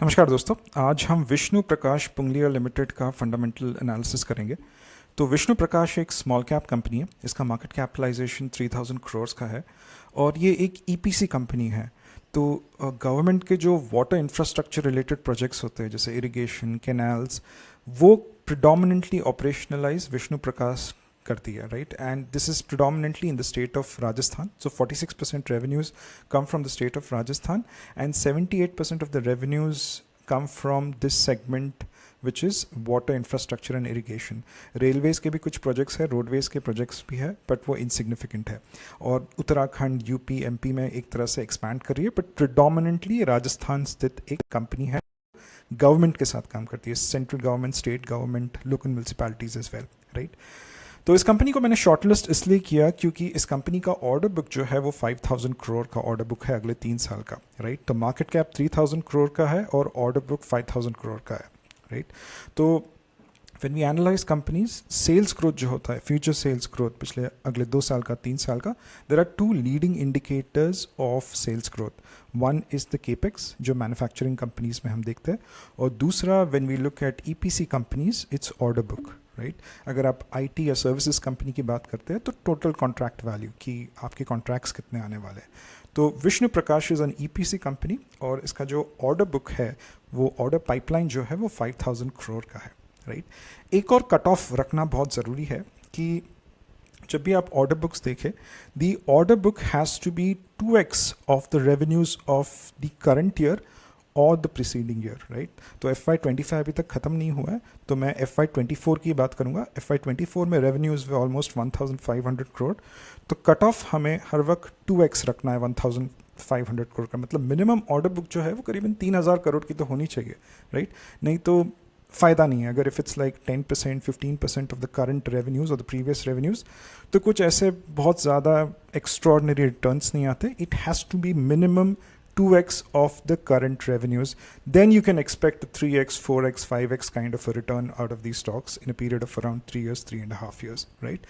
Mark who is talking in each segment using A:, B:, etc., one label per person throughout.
A: नमस्कार दोस्तों, आज हम विष्णु प्रकाश पुंगलिया लिमिटेड का फंडामेंटल एनालिसिस करेंगे। तो विष्णु प्रकाश एक स्मॉल कैप कंपनी है। इसका मार्केट कैपिटलाइजेशन 3000 करोड़ का है और ये एक ईपीसी कंपनी है। तो गवर्नमेंट के जो वाटर इंफ्रास्ट्रक्चर रिलेटेड प्रोजेक्ट्स होते हैं जैसे इरिगेशन, कैनाल्स, वो प्रिडोमिनेंटली ऑपरेशनलाइज विष्णु प्रकाश करती है, right? And this is predominantly in the state of Rajasthan. So 46% revenues come from the state of Rajasthan and 78% of the revenues come from this segment which is water infrastructure and irrigation. Railways के भी कुछ projects है, roadways के projects भी है, but वो insignificant है। और उत्तराखंड, यूपी, एमपी में एक तरह से एक्सपैंड कर रही है, बट प्रिडोमिनेंटली राजस्थान स्थित एक कंपनी है, गवर्नमेंट के साथ काम करती है, central government, state government, local municipalities as well, right? तो इस कंपनी को मैंने शॉर्टलिस्ट इसलिए किया क्योंकि इस कंपनी का ऑर्डर बुक जो है वो 5000 करोड़ का ऑर्डर बुक है अगले 3 साल का, राइट? तो मार्केट कैप 3000 करोड़ का है और ऑर्डर बुक 5000 करोड़ का है, राइट? तो when we analyse companies, sales growth जो होता है, फ्यूचर सेल्स ग्रोथ पिछले अगले 2 साल का, 3 साल का, there are 2 leading indicators of sales growth. One is the capex जो मैन्युफैक्चरिंग कंपनीज में हम देखते हैं, और दूसरा when we look at EPC companies, it's order book, right? अगर आप आईटी या सर्विसेज कंपनी की बात करते हैं तो टोटल कॉन्ट्रैक्ट वैल्यू कि आपके कॉन्ट्रैक्ट्स कितने आने वाले हैं. तो विष्णु प्रकाश इज एन ईपीसी कंपनी और इसका जो ऑर्डर बुक है, वो ऑर्डर पाइपलाइन जो है वो 5000 करोड़ का है, राइट? एक और कट ऑफ रखना बहुत ज़रूरी है कि जब भी आप ऑर्डर बुक्स देखें, the order book has to be 2x of the revenues of the current year और द प्रिसीडिंग ईयर, राइट? तो FY25 अभी तक ख़त्म नहीं हुआ है, तो मैं FY24 की बात करूँगा. FY24 में रेवेन्यूज़ ऑलमोस्ट 1500 करोड़, तो कट ऑफ हमें हर वक्त 2x रखना है 1500 करोड़ का. मतलब मिनिमम ऑर्डर बुक जो है वो करीबन 3000 करोड़ की तो होनी चाहिए, राइट? नहीं तो फ़ायदा नहीं है. अगर if it's like 10%, 15% of the current revenues और द प्रीवियस रेवेन्यूज़, तो कुछ ऐसे बहुत ज़्यादा एक्स्ट्रॉर्डनरी रिटर्न्स नहीं आते. It has to be minimum 2x of the current revenues. Then you can expect a 3x, 4x, 5x kind of a return out of these stocks in a period of around 3 years, 3.5 years, right?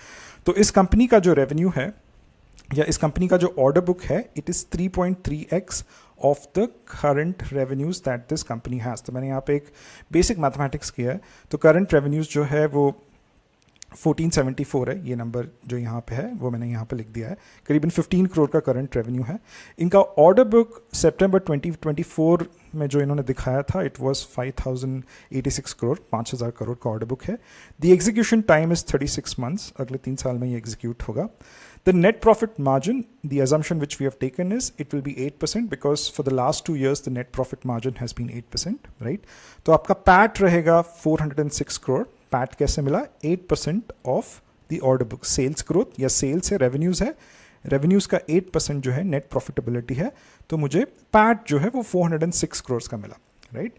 A: तो इस company का जो revenue है या इस company का जो order book है, it is 3.3x of the current revenues that this company has. तो मैंने यहाँ पे एक बेसिक मैथमेटिक्स किया है. तो करंट रेवेन्यूज जो है वो 1474 है, ये नंबर जो यहाँ पे है वो मैंने यहाँ पे लिख दिया है. करीबन 15 करोड़ का करंट रेवेन्यू है. इनका ऑर्डर बुक सितंबर 2024 में जो इन्होंने दिखाया था, इट वाज 5086 करोड़, 5000 करोड़ का ऑर्डर बुक है. The execution time is 36 months, अगले 3 साल में ये एग्जीक्यूट होगा. The net profit margin, the assumption which we have taken is it will be 8% because for the last 2 years the net profit margin has been 8%, right? तो आपका PAT रहेगा 406 crore. PAT कैसे मिला? 8% of the order book. Sales growth या sales है, revenues है, revenues का 8% जो है नेट प्रॉफिटेबिलिटी है, तो मुझे PAT जो है वो 406 करोड़ का मिला, राइट?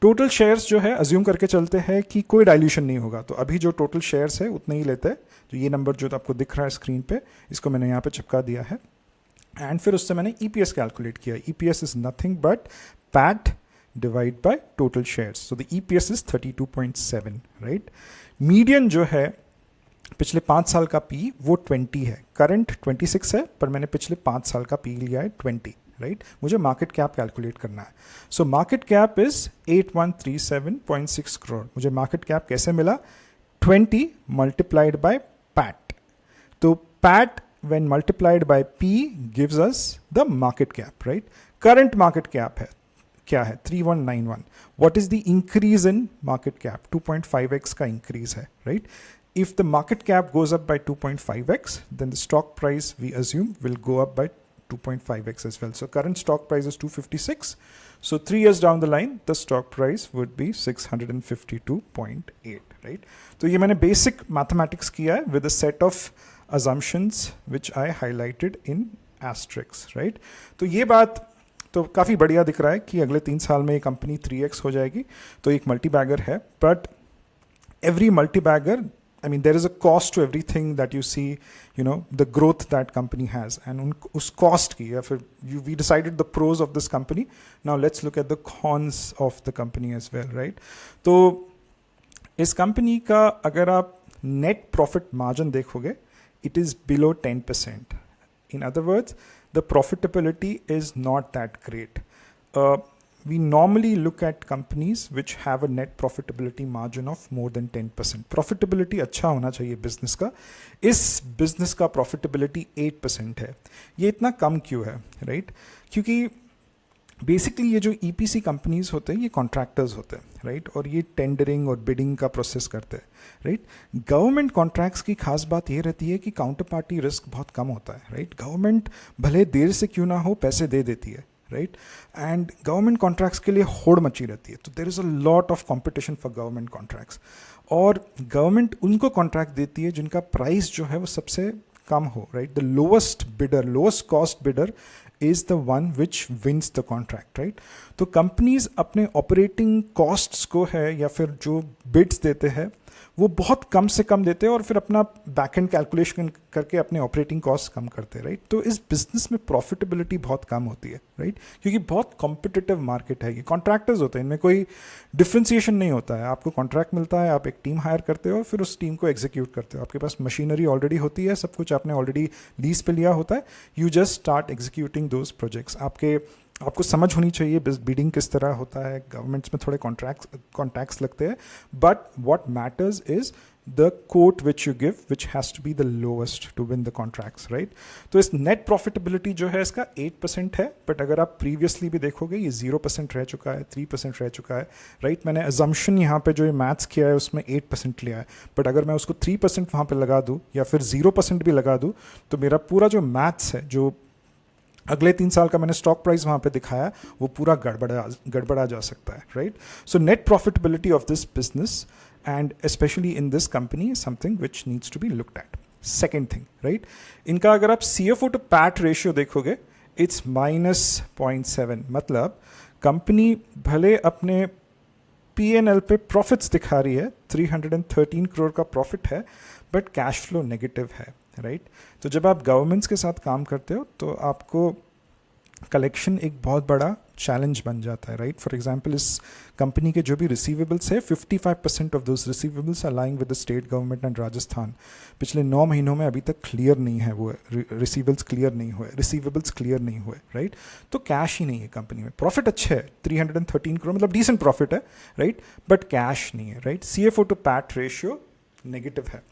A: टोटल शेयर्स जो है अज्यूम करके चलते हैं कि कोई डाइल्यूशन नहीं होगा, तो अभी जो टोटल शेयर्स है उतने ही लेते हैं. तो ये नंबर जो आपको दिख रहा है स्क्रीन पे, इसको मैंने यहाँ पे चिपका दिया है. एंड फिर उससे मैंने EPS कैलकुलेट किया. EPS is nothing but PAT divide by total shares. So the EPS is 32.7, right? Median जो है पिछले 5 साल का P वो 20 है. करंट 26 है, पर मैंने पिछले 5 साल का P लिया है 20, राइट? मुझे मार्केट कैप कैलकुलेट करना है. So market cap is 8137.6 crore. मुझे मार्केट कैप कैसे मिला? 20 मल्टीप्लाइड बाय PAT. तो PAT when multiplied by P gives us the market cap, right? Current market cap है क्या है? 3191. What is the increase in market cap? 2.5x का increase है, right? If the market cap goes up by 2.5x, then the stock price we assume will go up by 2.5x as well. So current stock price is 256. So 3 years down the line, the stock price would be 652.8, right? तो ये मैंने basic mathematics किया है with a set of assumptions which I highlighted in asterisks, right? तो ये बात तो काफ़ी बढ़िया दिख रहा है कि अगले 3 साल में ये कंपनी 3x हो जाएगी. तो एक मल्टी बैगर है, but every multibagger, I mean, there is a cost to everything that you see, you know, the growth that company has. And उस cost की, या फिर we decided the pros of this company. Now let's look at the cons of the company as well, right? तो इस company का अगर आप net profit margin देखोगे, it is below 10%. In other words, the profitability is not that great. we normally look at companies which have a net profitability margin of more than 10%. Profitability अच्छा होना चाहिए business का. इस business का profitability 8% है. ये इतना कम क्यों है, right? क्योंकि बेसिकली ये जो EPC कंपनीज होते हैं ये कॉन्ट्रैक्टर्स होते हैं, राइट? और ये टेंडरिंग और बिडिंग का प्रोसेस करते हैं, राइट? गवर्नमेंट कॉन्ट्रैक्ट्स की खास बात ये रहती है कि काउंटर पार्टी रिस्क बहुत कम होता है, राइट? गवर्नमेंट भले देर से क्यों ना हो पैसे दे देती है, राइट? एंड गवर्नमेंट कॉन्ट्रैक्ट्स के लिए होड़ मची रहती है, तो there is a lot of competition for government contracts. और गवर्नमेंट उनको कॉन्ट्रैक्ट देती है जिनका प्राइस जो है वो सबसे कम हो, right? The lowest bidder, lowest cost bidder is the one which wins the contract, right? तो कंपनीज अपने ऑपरेटिंग कॉस्ट्स को है या फिर जो बिड्स देते हैं वो बहुत कम से कम देते हैं और फिर अपना बैक एंड कैलकुलेशन करके अपने ऑपरेटिंग कॉस्ट कम करते हैं, राइट? तो इस बिजनेस में प्रॉफिटेबिलिटी बहुत कम होती है, राइट? क्योंकि बहुत कॉम्पिटिटिव मार्केट है. ये कॉन्ट्रैक्टर्स होते हैं, इनमें कोई डिफ्रेंसिएशन नहीं होता है. आपको कॉन्ट्रैक्ट मिलता है, आप एक टीम हायर करते हो, फिर उस टीम को एग्जीक्यूट करते हो. आपके पास मशीनरी ऑलरेडी होती है, सब कुछ आपने ऑलरेडी लीज पे लिया होता है. You just start executing those projects. आपको समझ होनी चाहिए बिडिंग किस तरह होता है. गवर्नमेंट्स में थोड़े कॉन्ट्रैक्ट्स लगते हैं, but what matters is the quote which you give which has to be the lowest to win the contracts, right? तो इस नेट प्रॉफिटेबिलिटी जो है इसका 8% है, बट अगर आप प्रीवियसली भी देखोगे ये 0% रह चुका है, 3% रह चुका है, राइट? मैंने अजम्पशन यहाँ पे जो ये मैथ्स किया है उसमें 8% लिया है, बट अगर मैं उसको 3% वहाँ पे लगा दूँ या फिर 0% भी लगा दूँ तो मेरा पूरा जो मैथ्स है, जो अगले 3 साल का मैंने स्टॉक प्राइस वहाँ पे दिखाया, वो पूरा गड़बड़ा जा सकता है, right? So net profitability of this business and especially in this company is something which needs to be looked at. Second thing, right? इनका अगर आप CFO to PAT ratio देखोगे, it's -0.7. मतलब कंपनी भले अपने P&L पे प्रॉफिट्स दिखा रही है, 313 करोड़ का प्रॉफिट है, बट कैश फ्लो नेगेटिव है, राइट? तो जब आप गवर्नमेंट्स के साथ काम करते हो तो आपको कलेक्शन एक बहुत बड़ा चैलेंज बन जाता है, राइट? फॉर एग्जांपल इस कंपनी के जो भी रिसीवेबल्स है, 55% of those receivables are lying with the state government and Rajasthan. पिछले 9 महीनों में अभी तक क्लियर नहीं है, वो रिसीवेबल्स क्लियर नहीं हुए, राइट? तो कैश ही नहीं है कंपनी में. प्रॉफिट अच्छे है, 313 करोड़ मतलब डिसेंट प्रॉफिट है, राइट? बट कैश नहीं है, right? CFO to PAT ratio negative है.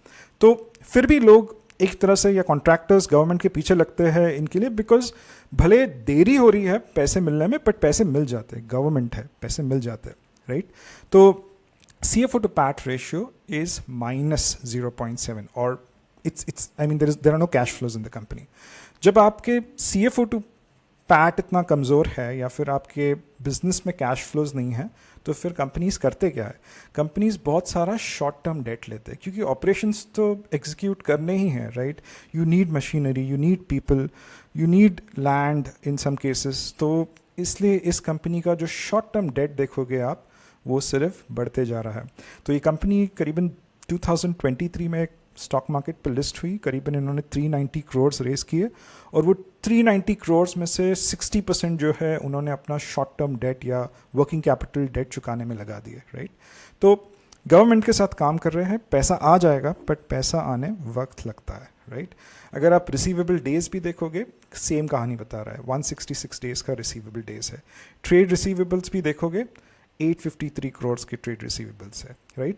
A: तो फिर भी लोग एक तरह से या कॉन्ट्रैक्टर्स गवर्नमेंट के पीछे लगते हैं इनके लिए, बिकॉज भले देरी हो रही है पैसे मिलने में, बट पैसे मिल जाते हैं, गवर्नमेंट है, पैसे मिल जाते हैं, राइट? तो CFO to PAT ratio is -0.7 और it's I mean there are no cash flows in the company. जब आपके CFO टू पैट इतना कमज़ोर है या फिर आपके बिजनेस में कैश फ्लोज नहीं है, तो फिर कंपनीज करते क्या है? कंपनीज बहुत सारा शॉर्ट टर्म डेट लेते हैं, क्योंकि ऑपरेशंस तो एग्जीक्यूट करने ही हैं, right? You need machinery, you need people, you need land in some cases. तो इसलिए इस कंपनी का जो शॉर्ट टर्म डेट देखोगे आप, वो सिर्फ बढ़ते जा रहा है. तो ये कंपनी करीबन 2023 में स्टॉक मार्केट पर लिस्ट हुई, करीबन इन्होंने 390 करोड़ रेस किए और वो 390 करोड़ में से 60% जो है उन्होंने अपना शॉर्ट टर्म डेट या वर्किंग कैपिटल डेट चुकाने में लगा दिए, राइट? तो गवर्नमेंट के साथ काम कर रहे हैं, पैसा आ जाएगा, बट पैसा आने वक्त लगता है, राइट? अगर आप रिसीवेबल डेज भी देखोगे, सेम कहानी बता रहा है, 166 डेज का रिसीवेबल डेज है. ट्रेड रिसीवेबल्स भी देखोगे, 853 करोड़ के ट्रेड रिसीवेबल्स है, राइट?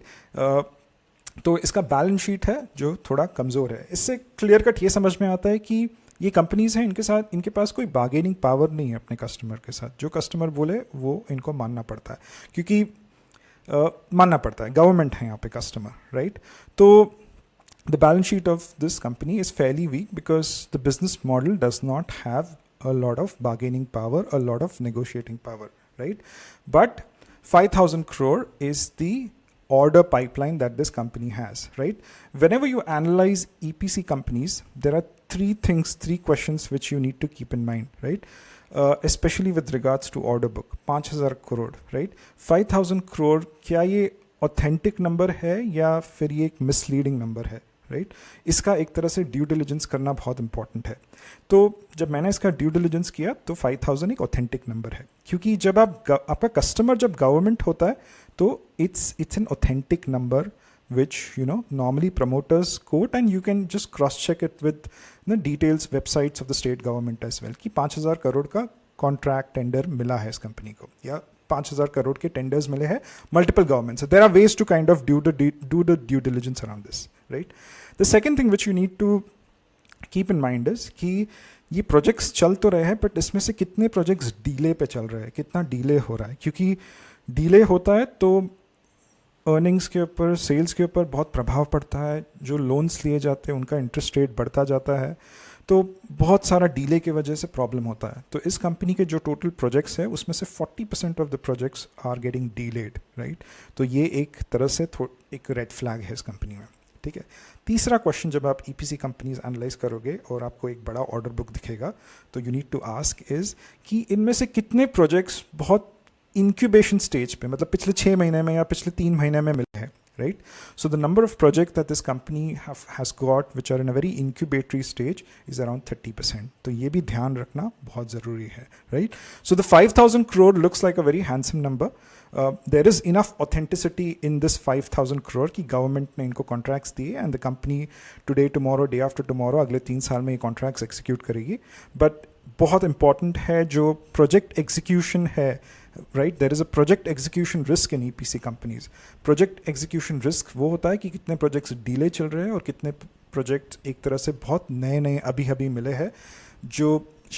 A: तो इसका बैलेंस शीट है जो थोड़ा कमज़ोर है. इससे क्लियर कट ये समझ में आता है कि ये कंपनीज हैं, इनके पास कोई बार्गेनिंग पावर नहीं है अपने कस्टमर के साथ. जो कस्टमर बोले वो इनको मानना पड़ता है, क्योंकि मानना पड़ता है, गवर्नमेंट है यहाँ पे कस्टमर, राइट? तो the balance sheet of this company is fairly weak because the business model does not have a lot of bargaining power, a lot of negotiating power, right? But 5,000 crore is the order pipeline that this company has, right? Whenever you analyze EPC companies, there are three questions which you need to keep in mind, right? Especially with regards to order book, 5,000 crore, right? 5,000 crore, क्या ये authentic number है या फिर ये एक misleading number है? Right? इसका एक तरह से ड्यू डिलिजेंस करना बहुत इंपॉर्टेंट है. तो जब मैंने इसका ड्यू डिलिजेंस किया तो 5,000 एक ऑथेंटिक नंबर है, क्योंकि जब आपका कस्टमर जब गवर्नमेंट होता है तो it's an authentic number which normally promoters quote, and you can just cross check it with the details websites of the state government as well कि 5,000 करोड़ का कॉन्ट्रैक्ट टेंडर मिला है इस कंपनी को, या 5,000 करोड़ के टेंडर्स मिले हैं मल्टीपल गवर्नमेंट से. There are ways to kind of do the due diligence around this, right. The second thing which you need to keep in mind is कि ये प्रोजेक्ट्स चल तो रहे हैं, बट इसमें से कितने प्रोजेक्ट्स डीले पे चल रहे हैं, कितना डीले हो रहा है. क्योंकि डीले होता है तो अर्निंग्स के ऊपर, सेल्स के ऊपर बहुत प्रभाव पड़ता है. जो लोन्स लिए जाते हैं उनका इंटरेस्ट रेट बढ़ता जाता है, तो बहुत सारा डीले की वजह से प्रॉब्लम होता है. तो इस कंपनी के जो टोटल प्रोजेक्ट्स है उसमें से 40% of the projects are getting delayed, right. तो ये एक तरह से एक रेड फ्लैग है इस कंपनी में, ठीक है. तीसरा क्वेश्चन, जब आप ईपीसी कंपनीज एनालाइज करोगे और आपको एक बड़ा ऑर्डर बुक दिखेगा, तो you need to ask is कि इनमें से कितने प्रोजेक्ट्स बहुत इंक्यूबेशन स्टेज पे, मतलब पिछले 6 महीने में या पिछले 3 महीने में मिले हैं, right. So the number of projects that this company has got which are in a very incubatory stage is around 30%. तो ये भी ध्यान रखना बहुत ज़रूरी है, right. So the 5,000 crore looks like a very handsome number. There is enough authenticity in this 5,000 crore कि government ने इनको contracts दिए and the company today, tomorrow, day after tomorrow अगले 3 साल में ये contracts execute करेगी. But बहुत important है जो project execution है, right. There is a project execution risk in EPC companies. Project execution risk वो होता है कि कितने projects delay चल रहे हैं और कितने projects एक तरह से बहुत नए अभी मिले हैं जो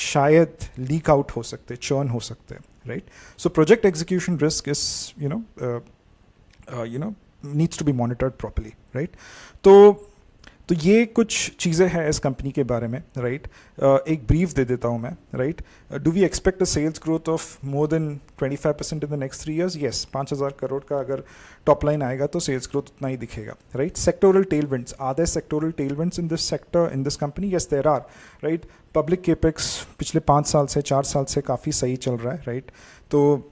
A: शायद leak out हो सकते, churn हो सकते, right. So project execution risk is needs to be monitored properly, right. तो ये कुछ चीज़ें हैं इस कंपनी के बारे में, राइट. एक ब्रीफ दे देता हूँ मैं, right. Do we expect a sales growth of more than 25% in the next 3 years? Yes. 5,000 crore का अगर टॉप लाइन आएगा तो सेल्स ग्रोथ उतना ही दिखेगा, right. Sectoral tailwinds, are there sectoral tailwinds in this sector, in this company? Yes there are, right. Public capex पिछले 5 साल से 4 साल से काफ़ी सही चल रहा है, राइट. तो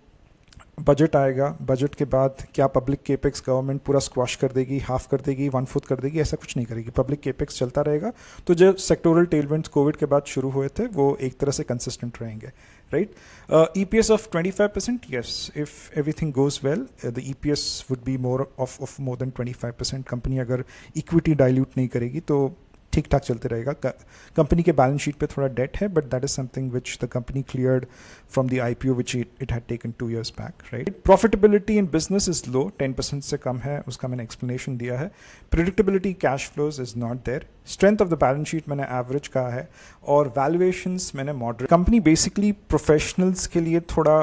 A: बजट आएगा, बजट के बाद क्या पब्लिक केपेक्स गवर्नमेंट पूरा स्क्वाश कर देगी, हाफ कर देगी, 1/4 कर देगी? ऐसा कुछ नहीं करेगी. पब्लिक केपेक्स चलता रहेगा. तो जो सेक्टोरल टेलविंड्स कोविड के बाद शुरू हुए थे वो एक तरह से कंसिस्टेंट रहेंगे, right. EPS of 25%, yes. If everything goes well the EPS would be more of more than 25%. Company अगर इक्विटी डाइल्यूट नहीं करेगी तो ठीक ठाक चलते रहेगा. कंपनी के बैलेंस शीट पे थोड़ा डेट है, but that is something which the company cleared from the IPO which it had taken 2 years back, right. Profitability in business is low, 10% से कम है, उसका मैंने एक्सप्लेनेशन दिया है. Predictability cash flows is not there. Strength of the balance sheet मैंने average कहा है, और वैल्यूएशंस मैंने मॉडरेट. कंपनी बेसिकली प्रोफेशनल्स के लिए थोड़ा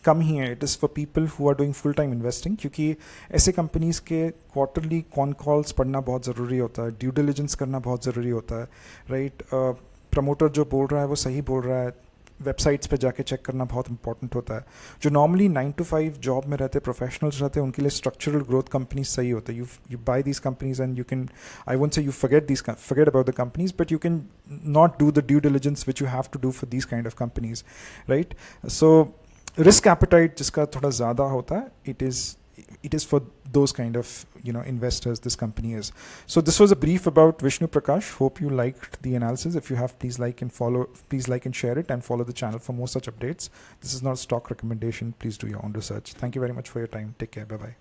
A: कम ही है. It is for people who are doing full time investing, क्योंकि ऐसे कंपनीज़ के क्वार्टरली कॉन कॉल्स पढ़ना बहुत ज़रूरी होता है, ड्यू डिलिजेंस करना बहुत ज़रूरी होता है, राइट. प्रमोटर जो बोल रहा है वो सही बोल रहा है, वेबसाइट्स पे जाके चेक करना बहुत इंपॉर्टेंट होता है. जो नॉर्मली 9 to 5 जॉब में रहते प्रोफेशनल्स रहते हैं उनके लिए स्ट्रक्चरल ग्रोथ कंपनीज सही होता है. You buy these companies and you can, I won't say you forget about the companies, but you can not do the due diligence which you have to do for these kind of companies, right. So risk appetite जिसका थोड़ा ज़्यादा होता है, it is for those kind of investors this company is. So this was a brief about Vishnu Prakash. Hope you liked the analysis. If you have, please like and share it, and follow the channel for more such updates. This is not a stock recommendation. Please do your own research. Thank you very much for your time. Take care. Bye bye.